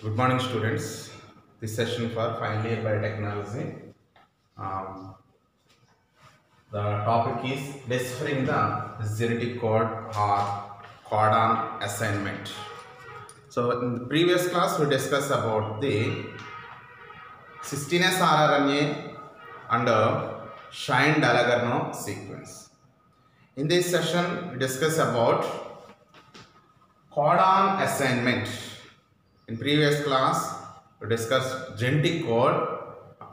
Good morning, students. This session for final year biotechnology. The topic is deciphering the genetic code or codon assignment. So, in the previous class, we discussed about the cysteinase rRNA and Shine-Dallarno sequence. In this session, we discuss about codon assignment. In previous class, we discussed genetic code,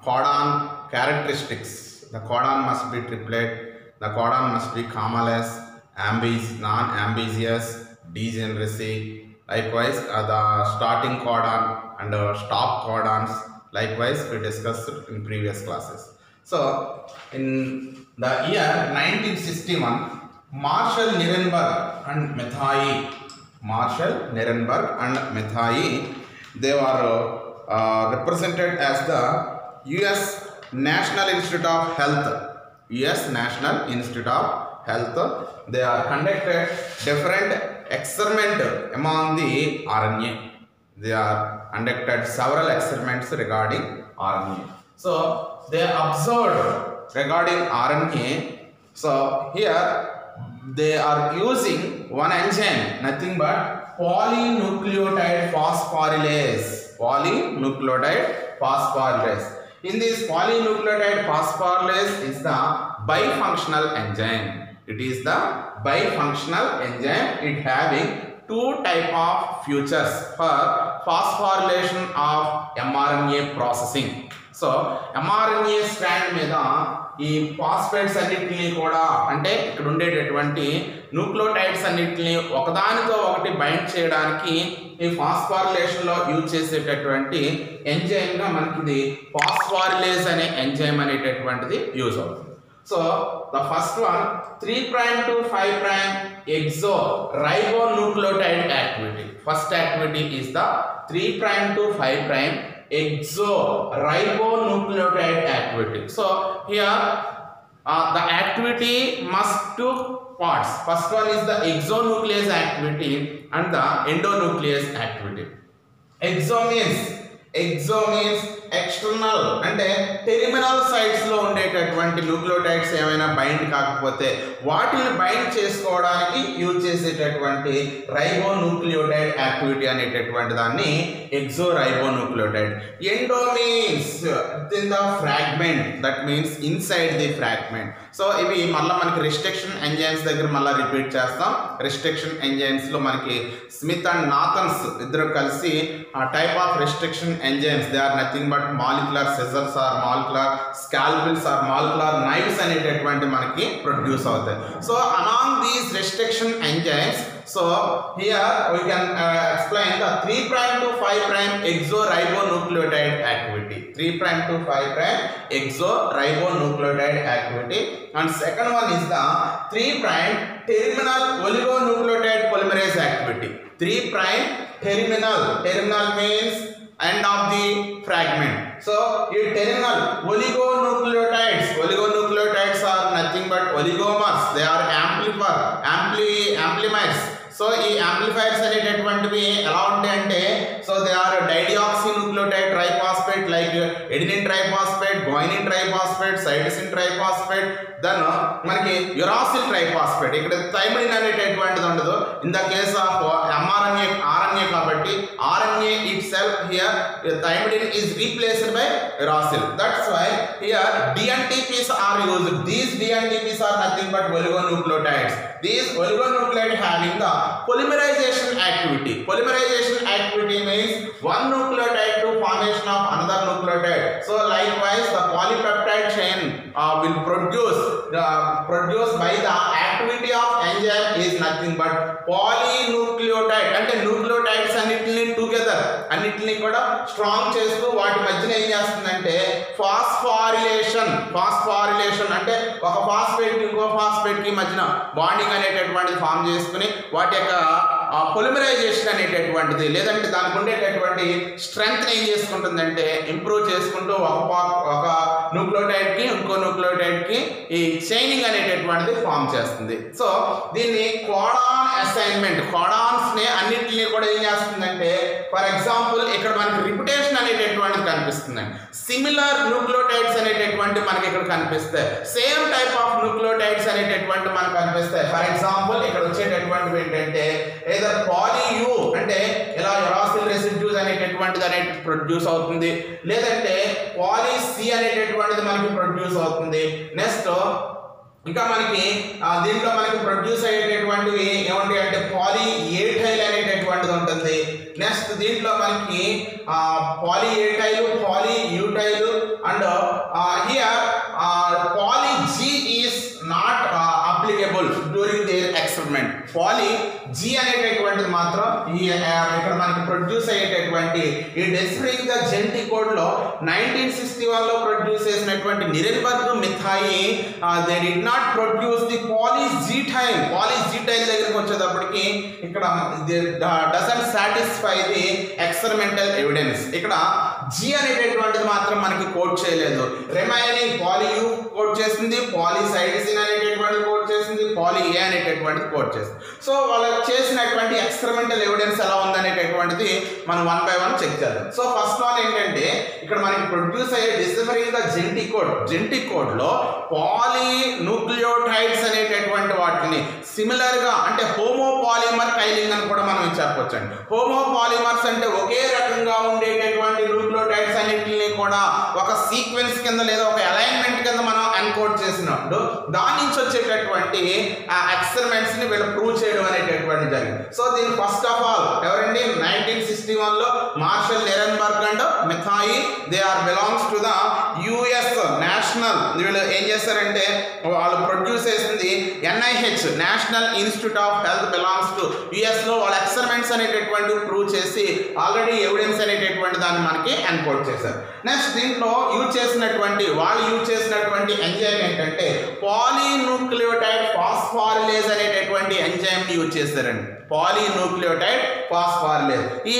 codon characteristics. The codon must be triplet, the codon must be commaless, non-ambiguous, degeneracy. Likewise, the starting codon and stop codons. Likewise, we discussed in previous classes. So, in the year 1961, Marshall Nirenberg and Mathai, they were represented as the US National Institute of Health. They are conducted different experiments among the RNA. They are conducted several experiments regarding RNA. So they observed regarding RNA. So here they are using one enzyme, nothing but polynucleotide phosphorylase. In this polynucleotide phosphorylase is the bifunctional enzyme. It is the bifunctional enzyme. It having two type of features for phosphorylation of mRNA processing. So mRNA strand మీద ఈ phosphates అన్నిటిని కూడా అంటే ఇక్కడ ఉండేటటువంటి nucleotides అన్నిటిని ఒకదానితో ఒకటి బైండ్ చేయడానికి ఈ ఫాస్ఫోరిలేషన్ లో యూజ్ చేసేటటువంటి ఎంజైమ్ గా మనకి ఇది ఫాస్ఫోరిలేజ్ అనే ఎంజైమ్ అనేటటువంటిది యూజ్ అవుతుంది. So the first one 3' to 5' exo ribonucleotide activity. First activity is the 3' to 5' exo ribonucleotide activity. So here the activity must two parts. First one is the exonuclease activity and the endonuclease activity. Exo means external అంటే terminal sites లో ఉండేటటువంటి nucleotides ఏమైనా bind కాకపోతే వాటిని bind చేసుకోవడానికి use చేసేటటువంటి రైబోన్యూక్లియోటైడ్ activity అనేటటువంటి దాన్ని exo ribonucleotide. Endo means in the fragment, that means inside the fragment. So ఇవి మళ్ళీ మనకి రిస్ట్రిక్షన్ ఎంజైమ్స్ దగ్గర మళ్ళీ రిపీట్ చేస్తాం. రిస్ట్రిక్షన్ ఎంజైమ్స్ లో మనకి స్మిత్ అండ్ నాథన్స్ ఇద్దరు కలిసి type of restriction enzymes, they are nothing but molecular scissors or molecular scalpels or molecular knives అనేటటువంటి మనకి ప్రొడ్యూస్ అవుతాయి. So among these restriction enzymes, so here we can explain the 3' to 5' exoribonucleotide activity. 3' to 5' exoribonucleotide activity, and second one is the 3' terminal oligonucleotide polymerase activity. 3' terminal means end of the fragment. So in terminal oligonucleotides are nothing but oligomers. They are amplifiers. So ఈ amplifiers అనేటటువంటివి ఎలా ఉంటాయంటే, so they are dideoxynucleotide triphosphate like adenine triphosphate, guanine triphosphate, cytosine triphosphate, then మనకి uracil triphosphate. ఇక్కడ thymidine అనేటటువంటిది ఉండదు. In the case of RNA కాబట్టి RNA itself here thymidine is replaced by uracil. That's why here DNTPs are used. These DNTPs are nothing but oligonucleotides. These oligonucleotides having the polymerization activity. Polymerization activity means one nucleotide to formation of another nucleotide. So likewise the polypeptide chain will produce by the activity of enzyme is nothing but polynucleotide. అంటే nucleotides అన్నిటిని together అన్నిటిని కూడా strong చేస్తూ వాటి మధ్యన ఏం చేస్తుందంటే phosphorylation అంటే ఒక ఫాస్ఫేట్ ఇంకో ఫాస్ఫేట్ కి మధ్యన బాండింగ్ అనేటటువంటిది ఫామ్ చేసుకుని వాటి యొక్క పొలిమరైజేషన్ అనేటటువంటిది లేదంటే దానికి ఉండేటటువంటి స్ట్రెంగ్త్ ఏం చేసుకుంటుందంటే ఇంప్రూవ్ చేసుకుంటూ ఒక న్యూక్లియోటైడ్కి ఇంకో న్యూక్లియోటైడ్కి ఈ చైనింగ్ అనేటటువంటిది ఫామ్ చేస్తుంది. సో దీన్ని కోడాన్ అసైన్మెంట్, కోడాన్స్ని అన్నింటినీ కూడా ఏం చేస్తుందంటే ఫర్ ఎగ్జాంపుల్ ఇక్కడ మనకి రిపిటేషన్ అనేటటువంటిది కనిపిస్తుందండి. సిమిలర్ న్యూక్లియోటైడ్స్ అనేటటువంటి మనకి ఇక్కడ కనిపిస్తాయి, సేమ్ టైప్ ఆఫ్ న్యూక్లియోటైడ్స్ అనేటటువంటి మనకు కనిపిస్తాయి. ఫర్ ఎగ్జాంపుల్ ఇక్కడ వచ్చేటటువంటివి ఏంటంటే ఏదో పాలియు అంటే ఇలా యురాసిల్ రెసిడ్యూస్ అనేటటువంటిది ప్రొడ్యూస్ అవుతుంది, లేదంటే పాలి సి అనేటటువంటిది మనకి ప్రొడ్యూస్ అవుతుంది. నెక్స్ట్ ఇంకా మనకి దీంట్లో మనకి ప్రొడ్యూస్ అయ్యేటటువంటివి ఏమంటాయి అంటే పాలి ఏటైల్ అనేటటువంటిది ఉంటుంది. నెక్స్ట్ దీంట్లో మనకి poly A tail, poly U tail and here poly G is not applicable during their experiment. Poly G అనేటటువంటిది మాత్రం ఈ ఇక్కడ మనకి ప్రొడ్యూస్ అయ్యేటటువంటి ఈ డెసిఫరింగ్ ద జెంటి కోడ్ లో 1961 లో ప్రొడ్యూస్ చేసినటువంటి Nirenberg Matthaei they did not produce the poly G tail. Poly G tail దగ్గరికి వచ్చేటప్పటికి ఇక్కడ doesn't satisfy the experimental evidence. ఇక్కడ జీ అనేటటువంటిది మాత్రం మనకి కోట్ చేయలేదు. రిమైనింగ్ పాలియు కోట్ చేసింది, పాలిసైడిసిన్ అనేటటువంటిది కోట్ చేసింది, పాలి ఏ అనేటటువంటిది కోట్ చేసింది. సో వాళ్ళు చేసినటువంటి ఎక్స్పెరిమెంటల్ ఎవిడెన్స్ ఎలా ఉందనేటటువంటిది మనం 1 by 1 చెక్ చేద్దాం. సో ఫస్ట్ వన్ ఏంటంటే ఇక్కడ మనకి ప్రొడ్యూస్ అయ్యే డిసిఫరింగ్ ద జెంటి కోడ్ లో పాలి న్యూక్లియోటైడ్స్ అనేటటువంటి వాటిని సిమిలర్ గా అంటే హోమోపాలిమర్ టైలింగ్ అని కూడా మనం చెప్పొచ్చు అండి. హోమోపాలిమర్స్ అంటే ఒకే రకంగా ఉండేటటువంటి న్యూక్లియోటైడ్స్ అన్నింటినీ కూడా ఒక సీక్వెన్స్ కింద లేదా ఒక అలైన్మెంట్ కింద మనం ఎన్కోడ్ చేసినప్పుడు దాని నుంచి వచ్చేటటువంటి ఎక్స్పెరిమెంట్స్ ని వీళ్ళు ప్రూవ్ చేయడం అనేటటువంటి జరిగింది. సో దీని ఫస్ట్ ఆఫ్ ఆల్ ఎవరండి 1961 లో Marshall Nirenberg and Matthaei they are belongs to the US national. వీళ్ళు ఏం చేస్తారంటే వాళ్ళు ప్రొడ్యూస్ చేసింది NIH national institute of health belongs to US లో వాళ్ళ ఎక్స్పెరిమెంట్స్ అనేటటువంటి ప్రూవ్ చేసి ఆల్రెడీ ఎవిడెన్స్ అనేటటువంటి దాన్ని మనకి ఎన్కోడ్ చేశారు. నెక్స్ట్ దీంట్లో యూజ్ చేసినటువంటి ఎంజైమ్ ఏంటంటే పాలీన్యూక్లియోటైడ్ ఫాస్ఫారిలేజ్ అనేటటువంటి ఎంజైమ్ ని యూజ్ చేశారండి. పాలీన్యూక్లియోటైడ్ ఫాస్ఫారిలేజ్ ఈ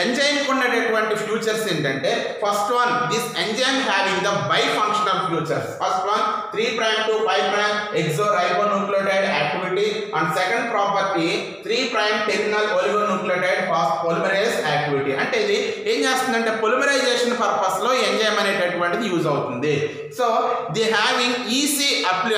ఎంజైమ్ ఉన్నటువంటి ఫ్యూచర్స్ ఏంటంటే first one this enzyme having the by functional futures. First one 3' to 5' exorribonucleotide activity and second property 3' terminal oligonucleotide polymerase activity. అంటే ఇది ఏం చేస్తుందంటే పొలిమరైజేషన్ పర్పస్ లో ఎంజైమ్ అనేటటువంటిది యూజ్ అవుతుంది. సో ది హ్యావింగ్ ఈసీ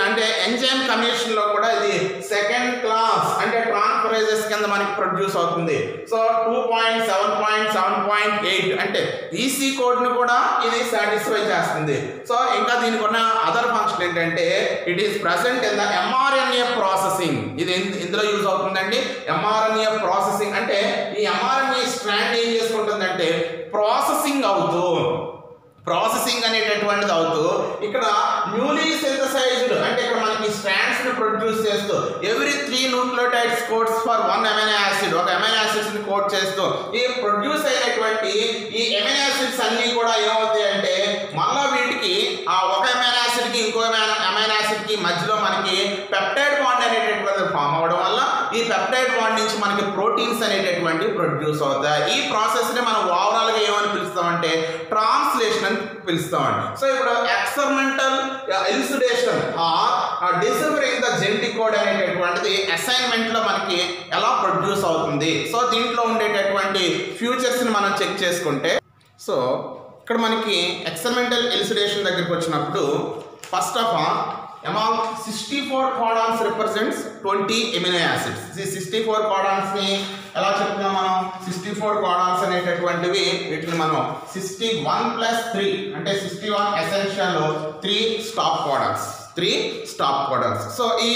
అంటే ఎంజైమ్ కమిషన్ లో కూడా ఇది సెకండ్ క్లాస్ అంటే ట్రాన్స్ఫరేజెస్ కింద మనకి ప్రొడ్యూస్ అవుతుంది. సో 2.7.7.8 అంటే ఈసీ కోడ్ ను కూడా ఇది సాటిస్ఫై చేస్తుంది. సో ఇంకా దీనికి ఉన్న అదర్ ఫంక్షన్ ఏంటంటే it is present in the mRNA processing. ఇది ఇందులో యూజ్ అవుతుందండి. mRNA ప్రాసెసింగ్ అంటే ఈ mRNA స్ట్రాండ్ ఏం చేసుకుంటుందంటే ప్రాసెసింగ్ అనేటటువంటిది అవుతూ ఇక్కడ న్యూలీ సింథసైజ్డ్ అంటే ఇక్కడ మనకి స్ట్రాండ్స్ ని ప్రొడ్యూస్ చేస్తూ every 3 nucleotides codes for 1 amino acid ఒక అమైనో యాసిడ్స్ ని కోడ్ చేస్తూ ఈ ప్రొడ్యూస్ అయినటువంటి ఈ అమైనో యాసిడ్స్ అన్ని కూడా ఏమవుతాయి అంటే మళ్ళా వీటికి ఆ ఒక అమైనో యాసిడ్ కి ఇంకో అమైనో యాసిడ్ కి మధ్యలో మనకి పెప్టైడ్ బాండ్ అనేటటువంటిది ఫామ్ అవ్వడం వల్ల ఈ పెప్టైడ్ బాండ్ నుంచి మనకి ప్రోటీన్స్ అనేటటువంటివి ప్రొడ్యూస్ అవుతాయి. ఈ ప్రాసెస్ ని మనం ఓవరాల్ గా ఏమని పిలుస్తామంటే ట్రాన్స్లేషన్ అని పిలుస్తామండి. సో ఇప్పుడు experimental elucidation or deciphering the genetic code అనేటటువంటిది అసైన్మెంట్ లో మనకి ఎలా ప్రొడ్యూస్ అవుతుంది. సో దీంట్లో ఉండేటటువంటి ఫ్యూచర్స్ ని మనం చెక్ చేసుకుంటే సో ఇక్కడ మనకి ఎక్స్పెరిమెంటల్ ఎలిసిడేషన్ దగ్గరికి వచ్చినప్పుడు first of all among 64 codons represents 20 amino acids. ఈ 64 codons ని ఎలా చెప్తున్నాం మనం 64 codons అనేటటువంటివి వీటిని మనం 61 + 3 అంటే 61 ఎసెన్షియల్ 3 స్టాప్ కోడన్స్. సో ఈ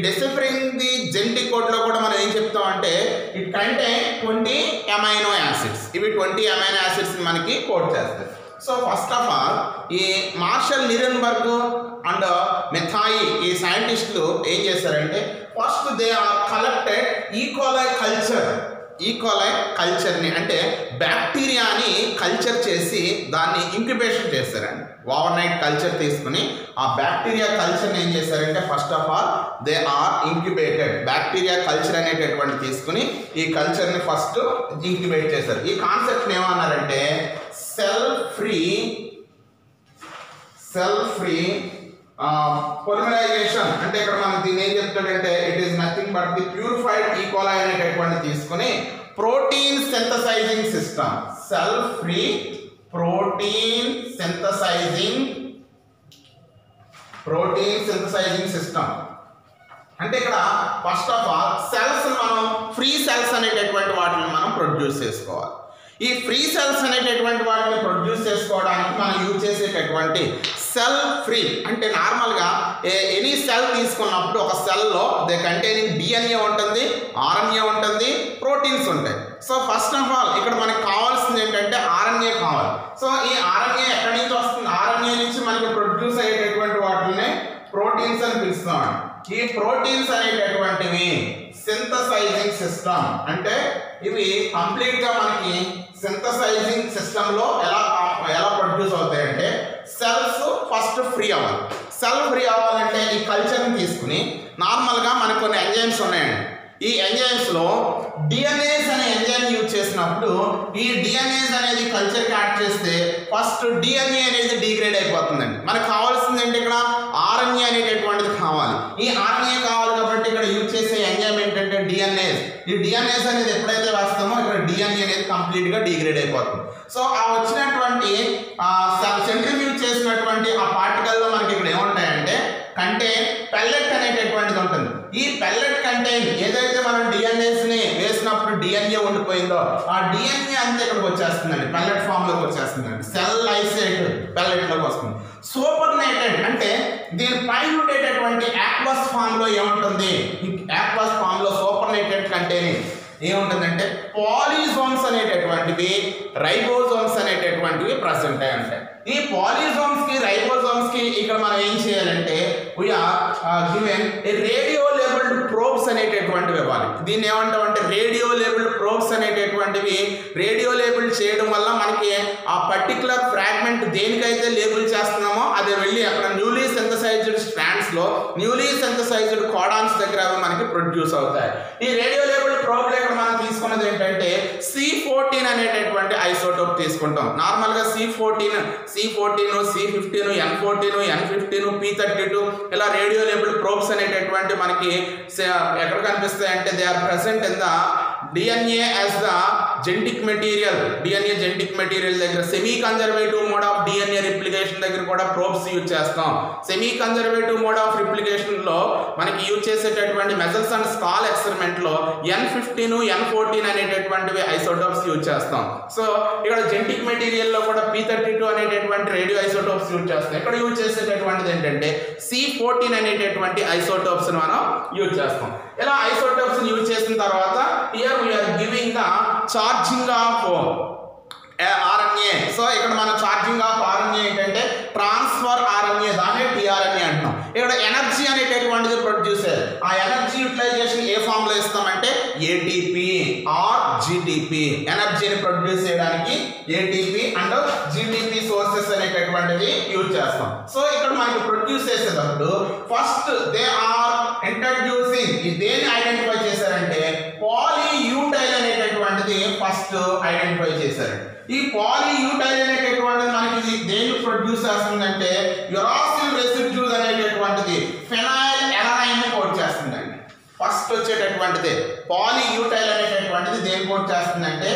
డిసిఫరింగ్ ది జెనెటిక్ కోడ్ లో కూడా మనం ఏం చెప్తాం అంటే ఇట్ కంటైన్ 20 అమైనో యాసిడ్స్. ఇవి 20 అమైనో యాసిడ్స్ మనకి కోడ్ చేస్తాయి. సో ఫస్ట్ ఆఫ్ ఆల్ ఈ మార్షల్ నిరెన్బర్గ్ అండ్ మిథాయి ఈ సైంటిస్టులు ఏం చేశారంటే first they are collected E coli culture E coli కల్చర్ని అంటే బ్యాక్టీరియాని కల్చర్ చేసి దాన్ని ఇంక్యుబేషన్ చేశారండి. ఓవర్ నైట్ కల్చర్ తీసుకుని ఆ బ్యాక్టీరియా కల్చర్ని ఏం చేశారంటే first of all they are incubated. Bacteria culture అనేటటువంటి తీసుకుని ఈ కల్చర్ని ఫస్ట్ ఇంక్యుబేట్ చేశారు. ఈ కాన్సెప్ట్ని ఏమన్నారంటే సెల్ ఫ్రీ పొలిమరైజేషన్. అంటే ఇక్కడ మనం దీన్ని ఏం చెప్తాడంటే it is nothing but the purified E coli అనేటటువంటి తీసుకుని protein synthesizing system, cell free protein synthesizing system. అంటే ఇక్కడ ఫస్ట్ ఆఫ్ ఆల్ సెల్స్ మనం ఫ్రీ సెల్స్ అనేటటువంటి వాటిని మనం ప్రొడ్యూస్ చేసుకోవాలి. ఈ ఫ్రీ సెల్స్ అనేటటువంటి వాటిని ప్రొడ్యూస్ చేసుకోవడానికి మనం యూజ్ చేసేటటువంటి సెల్ ఫ్రీ అంటే నార్మల్గా ఎనీ సెల్ తీసుకున్నప్పుడు ఒక సెల్లో దే కంటైనింగ్ డిఎన్ఏ ఉంటుంది, ఆర్ఎన్ఏ ఉంటుంది, ప్రోటీన్స్ ఉంటాయి. సో ఫస్ట్ ఆఫ్ ఆల్ ఇక్కడ మనకి కావాల్సింది ఏంటంటే ఆర్ఎన్ఏ కావాలి. సో ఈ ఆర్ఎన్ఏ ఎక్కడి నుంచి వస్తుంది? ఆర్ఎన్ఏ నుంచి మనకి ప్రొడ్యూస్ అయ్యేటటువంటి వాటిని ప్రోటీన్స్ అని పిలుస్తామండి. ఈ ప్రోటీన్స్ అనేటటువంటివి సింథసైజింగ్ సిస్టమ్ అంటే ఇవి కంప్లీట్ గా మనకి సింథసైజింగ్ సిస్టమ్ లో ఎలా ప్రొడ్యూస్ అవుతాయంటే సెల్స్ ఫస్ట్ ఫ్రీ అవ్వాలి. సెల్ ఫ్రీ అవ్వాలంటే ఈ కల్చర్ని తీసుకుని నార్మల్గా మనకు కొన్ని ఎంజైమ్స్ ఉన్నాయండి. ఈ ఎంజైమ్స్ లో డిఎన్ఏస్ అనే ఎంజైమ్ యూజ్ చేసినప్పుడు ఈ డిఎన్ఏస్ అనేది కల్చర్కి యాడ్ చేస్తే ఫస్ట్ డిఎన్ఏ అనేది డిగ్రేడ్ అయిపోతుందండి. మనకు కావాల్సింది ఏంటి? ఇక్కడ ఆర్ఎన్ఏ అనేటటువంటిది కావాలి. ఈ ఆర్ఎన్ఏ కావాలి కాబట్టి ఇక్కడ యూజ్ చేసే ఎంజైమ్ ఏంటంటే డిఎన్ఏస్. ఈ డిఎన్ఏస్ అనేది ఎప్పుడైతే వేస్తామో ఇక్కడ డిఎన్ఏ అనేది కంప్లీట్ గా డిగ్రేడ్ అయిపోతుంది. సో ఆ వచ్చినటువంటి సెంట్రిఫ్యూజ్ చేసినటువంటి ఆ పార్టికల్ లో మనకి ఇక్కడ ఏముంటాయంటే కంటైన్ పెల్లెట్ అనేటటువంటిది ఉంటుంది. ఈ పెల్లెట్ కంటైన్ ఏదైతే మనం డిఎన్ఏస్ ని వేసినప్పుడు డిఎన్ఏ ఉండిపోయిందో ఆ డిఎన్ఏ అంతా ఇక్కడికి వచ్చేస్తుందండి, పెల్లెట్ ఫామ్ లోకి వచ్చేస్తుందండి. సెల్ లైసేట్ పెల్లెట్ లోకి వస్తుంది. సూపర్నేటెడ్ అంటే దీని పైన ఉండేటటువంటి యాక్వస్ ఫామ్ లో ఏముంటుంది? ఈ యాక్వస్ ఫామ్ లో సూపర్నేటెడ్ కంటైనింగ్ ఏముంటుందంటే పాలిజోమ్స్ అనేటటువంటివి, రైబోజోమ్స్ అనేటటువంటివి ప్రజెంట్ అయి ఉంటాయి. ఈ పాలిజోమ్స్ కి రైబోజోమ్స్ కి ఇక్కడ మనం ఏం చేయాలంటే గివెన్ రేడియో లేబుల్డ్ ప్రోబ్స్ అనేటటువంటివి ఇవ్వాలి. దీన్ని ఏమంటామంటే రేడియో లేబుల్డ్ ప్రోబ్స్ అనేటటువంటివి రేడియో లేబుల్ చేయడం వల్ల మనకి ఆ పర్టికులర్ ఫ్రాగ్మెంట్ దేనికైతే లేబుల్ చేస్తున్నామో అది వెళ్ళి అక్కడ న్యూలీ సింథసైజ్డ్ స్ట్రాండ్స్ లో న్యూలీ సింథసైజ్డ్ కోడాన్స్ దగ్గర అవి మనకి ప్రొడ్యూస్ అవుతాయి. ఈ రేడియో లేబుల్డ్ ప్రోబ్ మనం తీసుకున్నది ఏంటంటే C14 అనేటటువంటి ఐసోటోప్ తీసుకుంటాం. నార్మల్ గా C14, C15, N14, N15, P32 ఇలా రేడియో లేబుల్ ప్రోబ్స్ అనేటటువంటి మనకి ఎక్కడ కనిపిస్తాయి అంటే they are present in the DNA as the genetic material. DNA genetic material దగ్గర semi conservative mode of DNA replication దగ్గర కూడా ప్రోబ్స్ యూజ్ చేస్తాం. Semi conservative mode of replication లో మనకి యూజ్ చేసేటటువంటి మెజల్స్ అండ్ స్కాల్ ఎక్స్పెరిమెంట్ లో N15, N14 అనేటటువంటివి isotopes use చేస్తాం. సో ఇక్కడ జెనెటిక్ మెటీరియల్ లో కూడా P32 అనేటటువంటి రేడియో ఐసోటోప్స్ యూజ్ చేస్తాం. ఇక్కడ యూజ్ చేసేటటువంటిది ఏంటంటే C14 అనేటటువంటి ఐసోటోప్స్ మనం యూజ్ చేస్తాం. ఇలా ఐసోటోప్స్ యూజ్ చేసిన తర్వాత here we are giving the charging of RNA. So ఇక్కడ మన ఛార్జింగ్ ఆఫ్ RNA ఏంటంటే ట్రాన్స్ఫర్ RNA, దాన్ని tRNA అంటున్నాం. ఇక్కడ ఎనర్జీ అనేటటువంటిది ప్రొడ్యూస్ అయ్యేది. ఆ ఎనర్జీ యూటిలైజేషన్ ఏ ఫామ్ లో ఇస్తామంటే ATP ఆర్ GTP. ఎనర్జీని ప్రొడ్యూస్ చేయడానికి ATP అండ్ GTP సోర్సెస్ అనేటటువంటివి యూజ్ చేస్తాం. సో ఇక్కడ మనకి ప్రొడ్యూస్ చేసేటప్పుడు ఫస్ట్ దే ఆర్ ఇంట్రడ్యూసింగ్ దేన్ని ఐడెంటిఫై చేశారంటే పాలీయూటైల్ అనేటటువంటిది ఫస్ట్ ఐడెంటిఫై చేశారు. ఈ పాలీయూటైల్ అనేటటువంటిది మనకి దేన్ని ప్రొడ్యూస్ చేస్తుందంటే యురాసిల్ రెసిడ్యూస్ అనేటటువంటిది ఫెనైల్ ఎలనైన్ ని కోడ్ చేస్తుందండి. ఫస్ట్ వచ్చేటటువంటిది పాలీయూటైల్ అనేటటువంటిది దేన్ని కోడ్ చేస్తుందంటే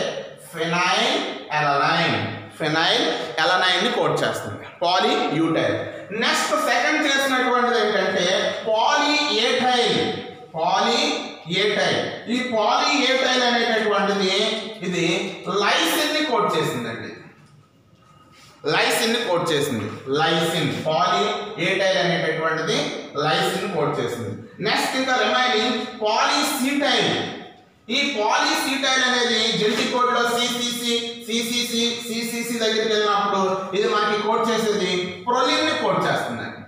ఫెనైల్ ఎలనైన్ ని కోడ్ చేస్తుంది, పాలీయూటైల్. నెక్స్ట్ సెకండ్ చేసినటువంటిది ఏంటంటే పాలీఏటైల్. ఈ పాలీఏటైల్ అనేటటువంటిది ఇది లైసిన్ ని కోడ్ చేసిందండి. లైసిన్ పాలీఏటైల్ అనేటటువంటిది లైసిన్ కోడ్ చేసింది. నెక్స్ట్ ఇంకా రిమైనింగ్ పాలీసీటైల్. ఈ పాలీసీటైల్ అనేది జెనెటిక్ కోడ్ లో CCC దగ్గరికి వెళ్ళినప్పుడు ఇది మనకి కోడ్ చేసేది ప్రొలిన్ ని కోడ్ చేస్తుందండి.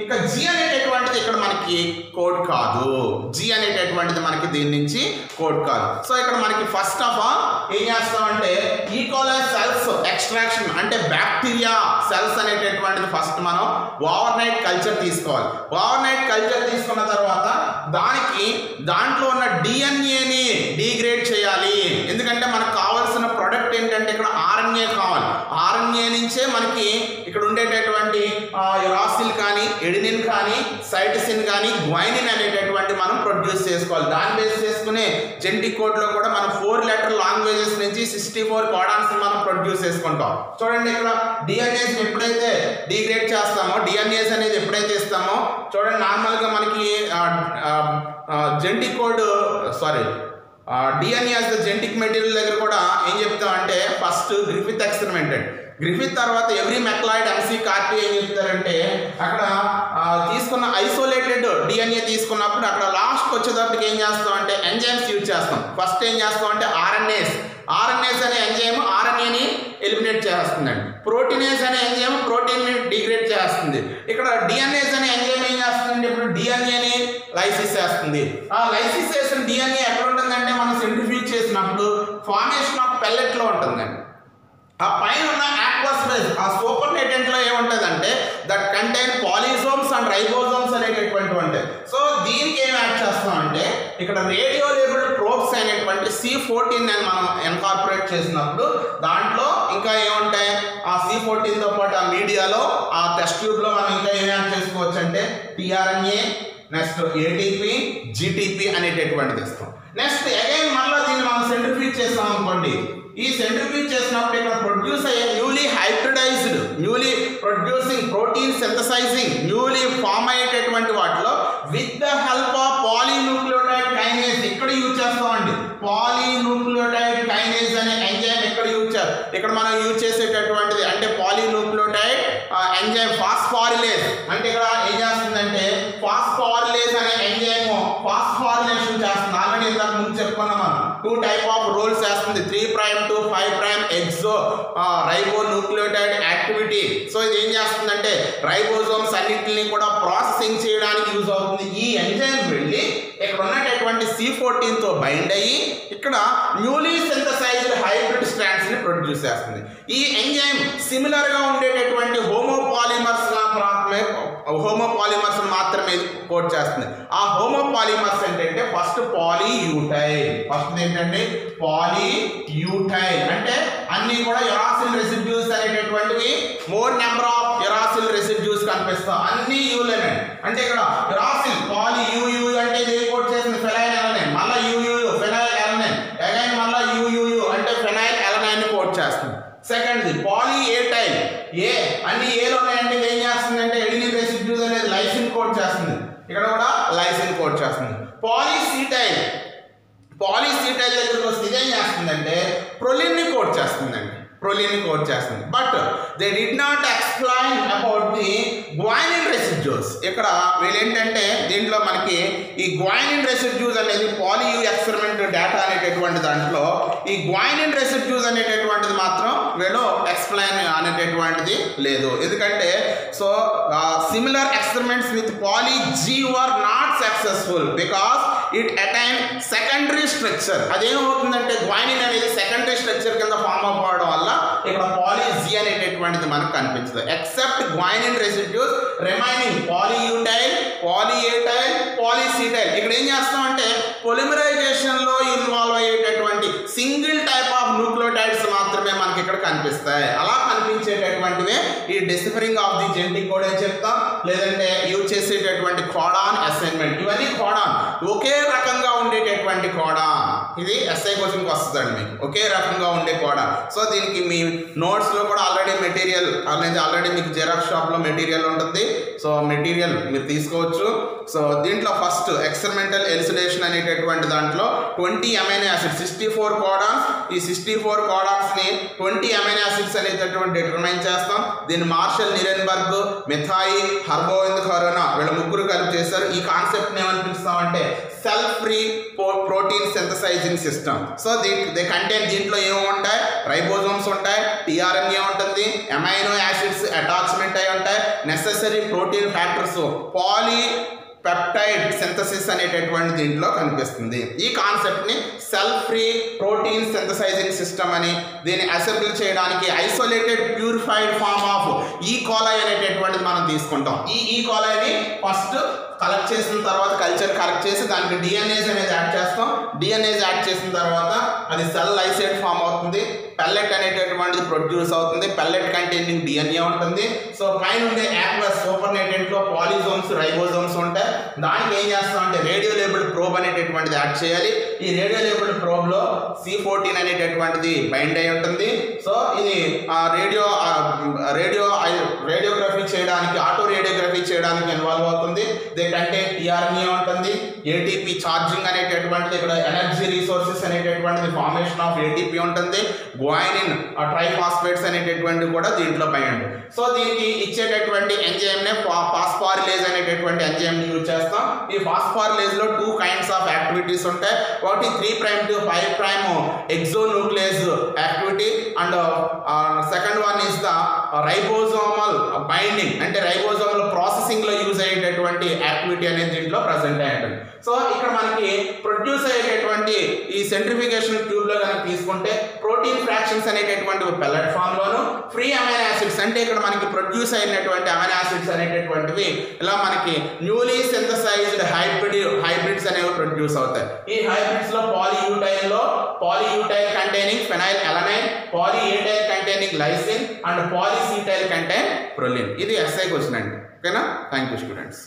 ఇక జి అనేటటువంటిది ఇక్కడ మనకి కోడ్ కాదు, జి అనేటటువంటిది మనకి దీని నుంచి కోడ్ కాదు. సో ఇక్కడ మనకి ఫస్ట్ ఆఫ్ ఆల్ ఏం చేస్తామంటే ఈకోలై సెల్స్ ఎక్స్ట్రాక్షన్ అంటే బ్యాక్టీరియా సెల్స్ అనేటటువంటిది ఫస్ట్ మనం ఓవర్ నైట్ కల్చర్ తీసుకోవాలి. ఓవర్ నైట్ కల్చర్ తీసుకున్న తర్వాత దాంట్లో ఉన్న డిఎన్ఏని డిగ్రేడ్ చేయాలి. ఎందుకంటే మనకు కావాల్సిన ప్రొడక్ట్ ఏంటంటే ఇక్కడ ఆర్ఎన్ఏ కావాలి. ఆర్ఎన్ఏ నుంచే మనకి ఇక్కడ ఉండేటటువంటి యురాసిల్ కానీ ఎడినిన్ కానీ సైటసిన్ కానీ గ్వైనిన్ అనేటటువంటి మనం ప్రొడ్యూస్ చేసుకోవాలి. దాన్ని బేస్ చేసుకునే జెనెటిక్ కోడ్లో కూడా మనం 4 లెటర్ లాంగ్వేజెస్ నుంచి 64 కోడాన్స్ మనం ప్రొడ్యూస్ చేసుకుంటాం. చూడండి ఇక్కడ డిఎన్ఏస్ ఎప్పుడైతే డిగ్రేడ్ చేస్తామో డిఎన్ఏస్ అనేది ఎప్పుడైతే ఇస్తామో చూడండి నార్మల్గా మనకి genetic code DNA as the genetic material దగ్గర కూడా ఏం చెప్తామంటే ఫస్ట్ గ్రిఫిత్ ఎక్స్పెరిమెంటెడ్. గ్రిఫిత్ తర్వాత ఎవ్రీ మెక్లాయిడ్ ఎంసీ కార్టీ ఏం చెప్తారంటే అక్కడ తీసుకున్న ఐసోలేటెడ్ డిఎన్ఏ తీసుకున్నప్పుడు అక్కడ లాస్ట్కి వచ్చేటప్పటికి ఏం చేస్తామంటే ఎంజైమ్స్ యూజ్ చేస్తాం. ఫస్ట్ ఏం చేస్తామంటే ఆర్ఎన్ఏస్ అనే ఎంజైమ్ ఆర్ఎన్ఏని ఎలిమినేట్ చేస్తుందండి. ప్రోటీనేస్ అనే ఎంజైమ్ ప్రోటీన్ని డిగ్రేడ్ చేస్తుంది. ఇక్కడ డిఎన్ఏస్ అనే ఎంజైమ్ ఏం చేస్తుందంటే ఇప్పుడు డిఎన్ఏని లైసిస్ చేస్తుంది. ఆ లైసిస్ చేసిన డిఎన్ఏ ఎక్కడ ఉంటుందంటే మనం సెంట్రిఫ్యూజ్ చేసినప్పుడు ఫార్మేషన్ ఆఫ్ పెల్లెట్లో ఉంటుందండి. ఆ పైన ఉన్న ఆక్వస్ ఫేజ్ ఆ సూపర్ నెటెంట్లో ఏముంటుందంటే దట్ కంటైన్ పాలిసోమ్స్ అండ్ రైబోసోమ్స్ అనేటటువంటి ఉంటాయి. సో దీనికి ఏం యాడ్ చేస్తామంటే ఇక్కడ రేడియో లేబుల్డ్ ప్రోబ్స్ అనేటువంటి C14 అని మనం ఇన్కార్పొరేట్ చేసినప్పుడు దాంట్లో ఇంకా ఏముంటాయి ఆ C14తో పాటు ఆ మీడియాలో ఆ టెస్ట్ ట్యూబ్లో మనం ఇంకా ఏం యాడ్ చేసుకోవచ్చు అంటే టిఆర్ఎన్ఏ నెక్స్ట్ ఏటీపీ జీటీపీ అనేటటువంటిది ఇస్తాం. నెక్స్ట్ అగైన్ మళ్ళీ దీన్ని మనం సెంట్రిఫ్యూజ్ చేస్తాం అనుకోండి. ఈ సెంట్రిఫ్యూజ్ చేసినప్పుడు ఇక్కడ ప్రొడ్యూస్ అయ్యే newly hybridized newly producing protein synthesizing newly form అయ్యేటటువంటి వాటిలో with the help of polynucleotide kinase ఇక్కడ యూజ్ చేస్తామండి. పాలీన్యూక్లియోటైడ్ కైనేజ్ అనే ఎంజైమ్ ఇక్కడ ఇక్కడ మనం యూజ్ చేసేటటువంటిది అంటే పాలీన్యూక్లియోటైడ్ ఎంజైమ్ ఫాస్ఫారిలేజ్ అంటే ఇక్కడ ఏం చేస్తుందంటే ఫాస్ఫారిలేజ్ అనే ఎంజైమ్ ఫాస్ఫారిలేషన్ చేస్తుంది. ఆల్రెడీ ఇందాక ముందు చెప్పుకున్నాం మనం 2 టైప్ ఆఫ్ రోల్స్ చేస్తుంది 3' to 5' ఎక్సో రైబోన్యూక్లియోటైడ్ యాక్టివిటీ. సో ఇది ఏం చేస్తుందంటే రైబోజోమ్స్ అన్నింటినీ కూడా ప్రాసెసింగ్ చేయడానికి యూజ్ అవుతుంది. ఈ ఎంజైమ్ వెళ్ళి ఇక్కడ ఉన్నటువంటి C14తో బైండ్ అయ్యి ఇక్కడ న్యూలీ సింథసైజ్డ్ హైబ్రిడ్ స్ట్రాండ్స్ ని ప్రొడ్యూస్ చేస్తుంది. ఈ ఎంజైమ్ సిమిలర్ గా ఉండేటటువంటి హోమోపాలిమర్స్ మాత్రమే కోడ్ చేస్తుంది. ఆ హోమోపాలిమర్స్ ఏంటంటే ఫస్ట్ పాలీయూటైల్ ఏంటంటే పాలీయూటైల్ అంటే అన్ని కూడా యురాసిల్ రెసిడ్యూస్ అనేటటువంటివి more number of uracil residues కనిపిస్తాయి. అన్ని యూలేనే అంటే ఇక్కడ యురాసిల్ పాలీయూ అంటే ఇది కోడ్ చేసింది ఫెనైల్ ఎలనైన్ మళ్ళీ యూయూ ఫెనైల్ ఎలనైన్ అగైన్ మళ్ళీ యూయూ అంటే ఫెనైల్ ఎలనైన్ ని కోడ్ చేస్తుంది. సెకండ్ది పాలీఏటైల్ అన్ని ఏలో ఉన్నాయంటే ఏం చేస్తుందంటే ఎడినిన్ రెసిడ్యూస్ అనేది లైసిన్ కోడ్ చేస్తుంది. ఇక్కడ కూడా లైసిన్ కోడ్ చేస్తుంది. పాలీసీటైల్ దగ్గరికి వస్తే ఇదేం చేస్తుందంటే ప్రొలిన్ ని కోడ్ చేస్తుందండి. But they did not explain about the guanine residues. ఇక్కడ వీళ్ళు ఏంటంటే దీంట్లో మనకి ఈ గ్వైనిన్ రెసిడ్యూస్ అనేది పాలియూ ఎక్స్పెరిమెంట్ డేటా అనేటటువంటి దాంట్లో ఈ గ్వైనిన్ రెసిడ్యూస్ అనేటటువంటిది మాత్రం వీళ్ళు ఎక్స్ప్లెయిన్ అనేటటువంటిది లేదు. ఎందుకంటే so similar experiments with poly G were not successful because it attain secondary structure. అదేమవుతుందంటే గ్వైనిన్ అనేది సెకండరీ స్ట్రక్చర్ కింద ఫామ్ అవ్వడం వల్ల ఇక్కడ పాలీజీ అనేటటువంటిది మనకు కనిపించదు. ఎక్సెప్ట్ గ్వైనిన్ రెసిడ్యూస్ రిమైనింగ్ పాలీయూటైల్ పాలీఏటైల్ పాలీసీటైల్ ఇక్కడ ఏం చేస్తామంటే పొలిమరైజేషన్ లో ఇన్వాల్వ్ అయ్యేటటువంటి సింగిల్ టైప్ ఆఫ్ న్యూక్లియోటైడ్స్ మాత్రమే మనకి ఇక్కడ కనిపిస్తాయి. అలా కనిపించేటటువంటివే ఈ డిసిఫరింగ్ ఆఫ్ ది జెనెటిక్ కోడ్ అని చెప్తాం. లేదంటే యూజ్ చేసేటటువంటి కోడాన్ అసైన్మెంట్ ఇవన్నీ కోడాన్ ఒకే రకంగా ఉండేటటువంటి కోడాన్. ఇది ఎస్ఐ క్వశ్చన్కి వస్తుందండి మీకు ఒకే రకంగా ఉండే కోడాన్. సో దీనికి మీ నోట్స్లో కూడా ఆల్రెడీ మెటీరియల్ అనేది ఆల్రెడీ మీకు జిరాక్స్ షాప్లో మెటీరియల్ ఉంటుంది. సో మెటీరియల్ మీరు తీసుకోవచ్చు. సో దీంట్లో ఫస్ట్ ఎక్స్పెరిమెంటల్ ఎలిసిడేషన్ అనేటటువంటి దాంట్లో 20 అమైనో యాసిడ్స్ 64 కోడాన్స్ ఈ 64 కోడాన్స్ని 20 అమైనో యాసిడ్స్ అనేటటువంటి డిటర్మైన్ చేస్తాం. దీన్ని మార్షల్ నిరెన్బర్గ్ మిథాయి హర్గోవింద్ ఖరోనా వీళ్ళ ముగ్గురు కలిపి చేశారు. ఈ కాన్సెప్ట్ని ఏమని పిలుస్తామంటే cell free protein synthesizing system. So they contain దీంట్లో ఏమి ఉంటాయి, రైబోజోమ్స్ ఉంటాయి, టీఆర్ఎన్ఏ ఉంటుంది, అమైనో యాసిడ్స్ అటాచ్మెంట్ అయి ఉంటాయి, necessary protein factors, polypeptide synthesis అనేటటువంటి దీంట్లో కనిపిస్తుంది. ఈ కాన్సెప్ట్ని cell free protein synthesizing system అని, దీన్ని అసెంబ్లీ చేయడానికి ఐసోలేటెడ్ ప్యూరిఫైడ్ ఫార్మ్ ఆఫ్ ఈ కోలై అనేటటువంటిది మనం తీసుకుంటాం. ఈ కోలైని ఫస్ట్ కలెక్ట్ చేసిన తర్వాత కల్చర్ కలెక్ట్ చేసి దానికి డిఎన్ఏస్ అనేది యాడ్ చేస్తాం. డిఎన్ఏస్ యాడ్ చేసిన తర్వాత అది సెల్ లైసేట్ ఫామ్ అవుతుంది, పెల్లెట్ అనేటటువంటిది ప్రొడ్యూస్ అవుతుంది. పెల్లెట్ కంటైనింగ్ డిఎన్ఏ ఉంటుంది. సో పైన ఉండే యాక్వస్ సూపర్నేటెంట్లో పాలిజోమ్స్ రైబోజోమ్స్ ఉంటాయి. దానికి ఏం చేస్తాం అంటే రేడియో లేబుల్డ్ ప్రోబ్ అనేటటువంటిది యాడ్ చేయాలి. ఈ రేడియో లేబుల్డ్ ప్రోబ్లో C14 అనేటటువంటిది బైండ్ అయి ఉంటుంది. సో ఇది రేడియోగ్రఫీ చేయడానికి, ఆటో రేడియోగ్రఫీ చేయడానికి ఇన్వాల్వ్ అవుతుంది. అంటే టీఆర్ఎన్ఏ ఉంటుంది, ఏటీపీ ఛార్జింగ్ అనేటటువంటిది, ఇక్కడ ఎనర్జీ రిసోర్సెస్ అనేటటువంటిది ఫార్మేషన్ ఆఫ్ ఏటీపీ ఉంటుంది, గ్వానిన్ ట్రైఫాస్ఫేట్స్ అనేటటువంటివి కూడా దీంట్లో పై ఉంటుంది. సో దీనికి ఇచ్చేటటువంటి ఎంజైమ్నే ఫాస్ఫారిలేజ్ అనేటటువంటి ఎంజైమ్ని యూజ్ చేస్తాం. ఈ ఫాస్ఫారిలేజ్లో 2 kinds ఆఫ్ యాక్టివిటీస్ ఉంటాయి. ఒకటి 3' to 5' exonuclease activity and second one is the ribosomal binding, అంటే రైబోజోమల్ ప్రాసెసింగ్లో యూజ్ అయ్యేటటువంటి యాక్టివిటీ అనేది దీంట్లో ప్రజెంట్ అయి ఉంటుంది. సో ఇక్కడ మనకి ప్రొడ్యూస్ అయ్యేటటువంటి ఈ సెంట్రిఫికేషన్ ట్యూబ్లో కనుక తీసుకుంటే ప్రోటీన్ ఫ్రాక్షన్స్ అనేటటువంటి పెల్లెట్ ఫామ్లోను, ఫ్రీ అమైనో యాసిడ్స్ అంటే ఇక్కడ మనకి ప్రొడ్యూస్ అయినటువంటి అమైనో యాసిడ్స్ అనేటటువంటివి ఇలా మనకి న్యూలీ సింథసైజ్డ్ హైబ్రిడ్స్ అనేవి ప్రొడ్యూస్ అవుతాయి. ఈ హైబ్రిడ్స్లో poly U tail containing phenylalanine, poly A tail containing lysine and poly C tail contain proline. ఇది ఎస్ఐ క్వశ్చన్ అండి. ఓకేనా? Thank you students.